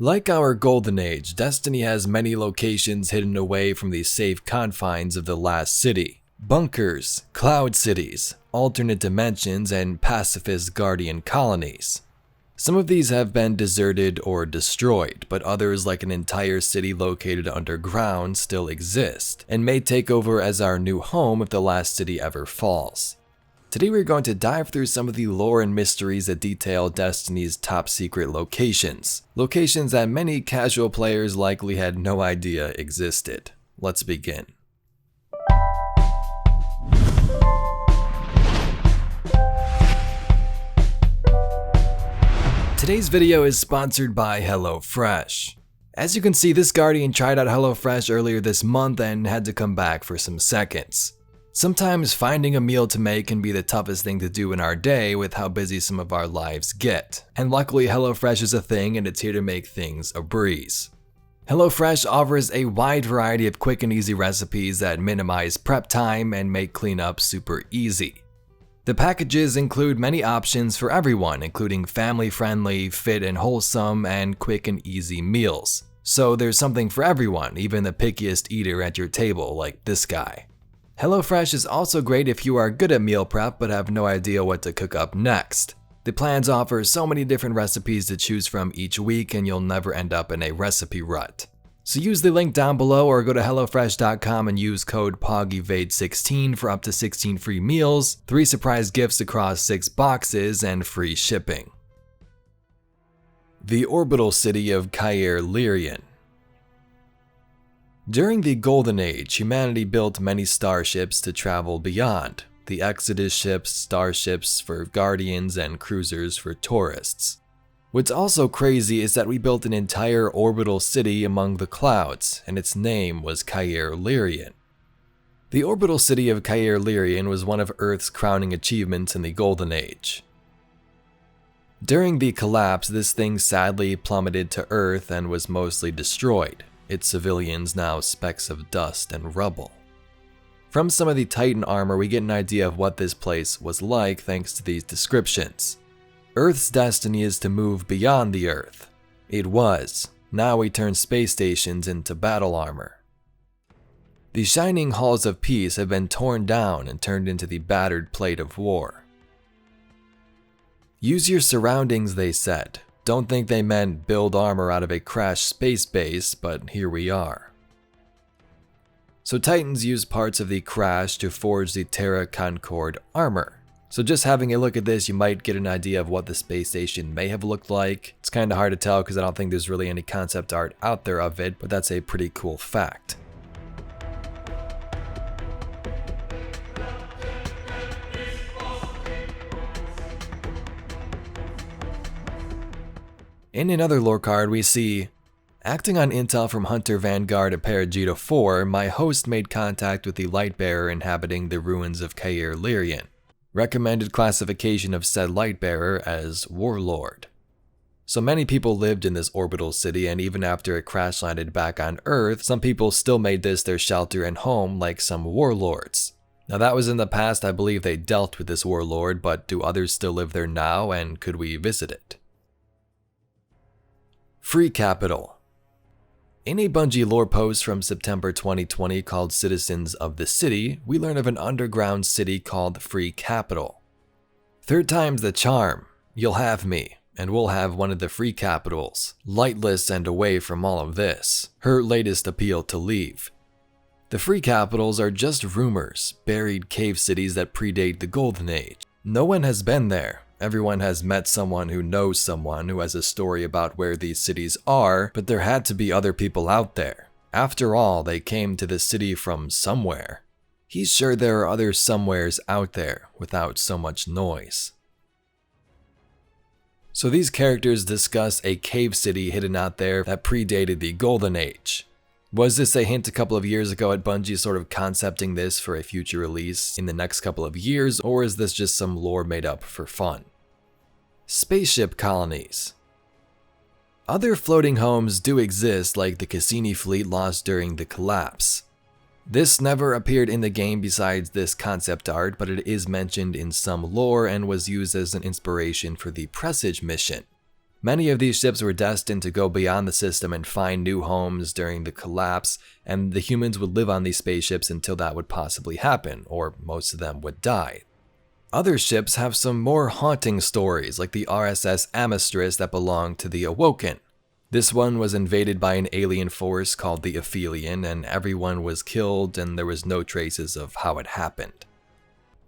Like our Golden Age, Destiny has many locations hidden away from the safe confines of the last city. Bunkers, cloud cities, alternate dimensions, and Pacifist guardian colonies. Some of these have been deserted or destroyed, but others, like an entire city located underground, still exist, and may take over as our new home if the last city ever falls. Today we're going to dive through some of the lore and mysteries that detail Destiny's top secret locations. Locations that many casual players likely had no idea existed. Let's begin. Today's video is sponsored by HelloFresh. As you can see, this Guardian tried out HelloFresh earlier this month and had to come back for some seconds. Sometimes finding a meal to make can be the toughest thing to do in our day with how busy some of our lives get. And luckily HelloFresh is a thing and it's here to make things a breeze. HelloFresh offers a wide variety of quick and easy recipes that minimize prep time and make cleanup super easy. The packages include many options for everyone, including family-friendly, fit and wholesome, and quick and easy meals. So there's something for everyone, even the pickiest eater at your table like this guy. HelloFresh is also great if you are good at meal prep but have no idea what to cook up next. The plans offer so many different recipes to choose from each week and you'll never end up in a recipe rut. So use the link down below or go to HelloFresh.com and use code POGEvade16 for up to 16 free meals, 3 surprise gifts across 6 boxes, and free shipping. The Orbital City of Caer, Lerion. During the Golden Age, humanity built many starships to travel beyond. The Exodus ships, starships for guardians, and cruisers for tourists. What's also crazy is that we built an entire orbital city among the clouds, and its name was Caer Lerion. The orbital city of Caer Lerion was one of Earth's crowning achievements in the Golden Age. During the collapse, this thing sadly plummeted to Earth and was mostly destroyed, its civilians now specks of dust and rubble. From some of the Titan armor, we get an idea of what this place was like thanks to these descriptions. Earth's destiny is to move beyond the Earth. It was. Now we turn space stations into battle armor. The shining halls of peace have been torn down and turned into the battered plate of war. Use your surroundings, they said. Don't think they meant build armor out of a crashed space base, but here we are. So Titans used parts of the crash to forge the Terra Concord armor. So just having a look at this, you might get an idea of what the space station may have looked like. It's kind of hard to tell because I don't think there's really any concept art out there of it, but that's a pretty cool fact. In another lore card, we see, acting on intel from Hunter Vanguard at Paragita 4, my host made contact with the Lightbearer inhabiting the ruins of Caer Lerion. Recommended classification of said Lightbearer as Warlord. So many people lived in this orbital city, and even after it crash landed back on Earth, some people still made this their shelter and home, like some warlords. Now that was in the past. I believe they dealt with this warlord, but do others still live there now, and could we visit it? Free Capital. In a Bungie lore post from September 2020 called Citizens of the City, we learn of an underground city called Free Capital. Third time's the charm. You'll have me, and we'll have one of the free capitals, lightless and away from all of this, her latest appeal to leave. The free capitals are just rumors, buried cave cities that predate the Golden Age. No one has been there. Everyone has met someone who knows someone who has a story about where these cities are, but there had to be other people out there. After all, they came to the city from somewhere. He's sure there are other somewheres out there without so much noise. So these characters discuss a cave city hidden out there that predated the Golden Age. Was this a hint a couple of years ago at Bungie sort of concepting this for a future release in the next couple of years, or is this just some lore made up for fun? Spaceship colonies. Other floating homes do exist, like the Cassini fleet lost during the collapse. This never appeared in the game besides this concept art, but it is mentioned in some lore and was used as an inspiration for the Presage mission. Many of these ships were destined to go beyond the system and find new homes during the collapse, and the humans would live on these spaceships until that would possibly happen, or most of them would die. Other ships have some more haunting stories, like the RSS Amistris that belonged to the Awoken. This one was invaded by an alien force called the Aphelion, and everyone was killed and there was no traces of how it happened.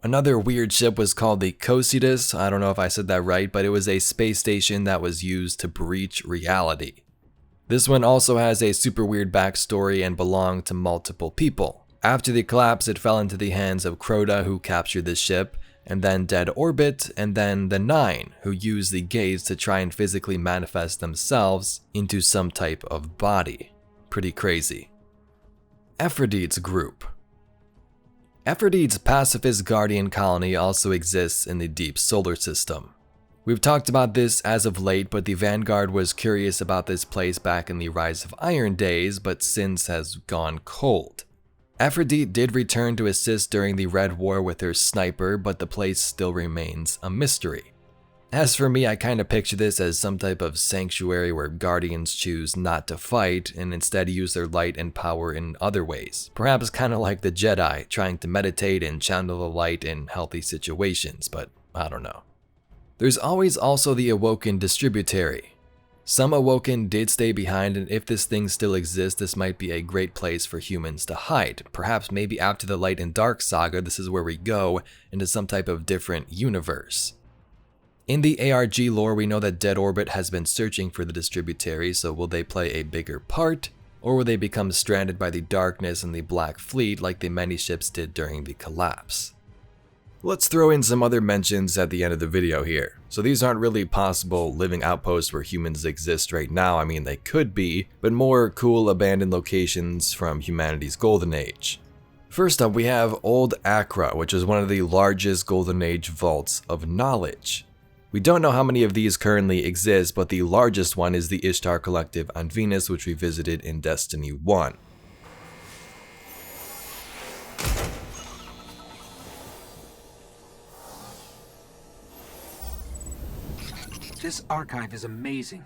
Another weird ship was called the Cocytus. I don't know if I said that right, but it was a space station that was used to breach reality. This one also has a super weird backstory and belonged to multiple people. After the collapse, it fell into the hands of Crota, who captured the ship, and then Dead Orbit, and then the Nine, who used the gates to try and physically manifest themselves into some type of body. Pretty crazy. Aphrodite's group. Aphrodite's Pacifist Guardian colony also exists in the deep solar system. We've talked about this as of late, but the Vanguard was curious about this place back in the Rise of Iron days, but since has gone cold. Aphrodite did return to assist during the Red War with her sniper, but the place still remains a mystery. As for me, I kinda picture this as some type of sanctuary where Guardians choose not to fight and instead use their light and power in other ways. Perhaps kinda like the Jedi, trying to meditate and channel the light in healthy situations, but I don't know. There's always also the Awoken Distributary. Some Awoken did stay behind, and if this thing still exists, this might be a great place for humans to hide. Perhaps maybe after the Light and Dark saga, this is where we go into some type of different universe. In the ARG lore, we know that Dead Orbit has been searching for the Distributary, so will they play a bigger part? Or will they become stranded by the darkness and the Black Fleet like the many ships did during the collapse? Let's throw in some other mentions at the end of the video here. So these aren't really possible living outposts where humans exist right now. I mean, they could be, but more cool abandoned locations from humanity's golden age. First up, we have Old Acra, which is one of the largest golden age vaults of knowledge. We don't know how many of these currently exist, but the largest one is the Ishtar Collective on Venus, which we visited in Destiny 1. This archive is amazing.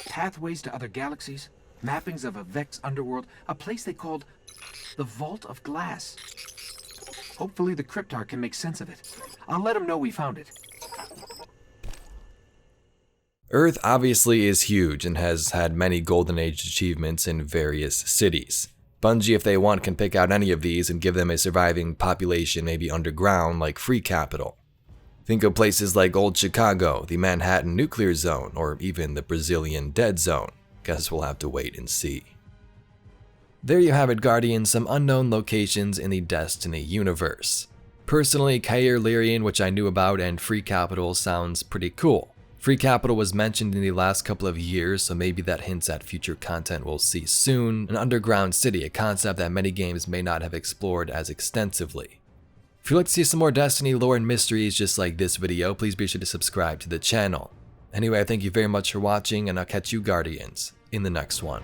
Pathways to other galaxies, mappings of a Vex underworld, a place they called the Vault of Glass. Hopefully the Cryptar can make sense of it. I'll let him know we found it. Earth obviously is huge and has had many Golden Age achievements in various cities. Bungie, if they want, can pick out any of these and give them a surviving population, maybe underground, like Free Capital. Think of places like Old Chicago, the Manhattan Nuclear Zone, or even the Brazilian Dead Zone. Guess we'll have to wait and see. There you have it, Guardians, some unknown locations in the Destiny universe. Personally, Caer, Lerion, which I knew about, and Free Capital sounds pretty cool. Free Capital was mentioned in the last couple of years, so maybe that hints at future content we'll see soon. An underground city, a concept that many games may not have explored as extensively. If you'd like to see some more Destiny lore and mysteries just like this video, please be sure to subscribe to the channel. Anyway, thank you very much for watching, and I'll catch you Guardians in the next one.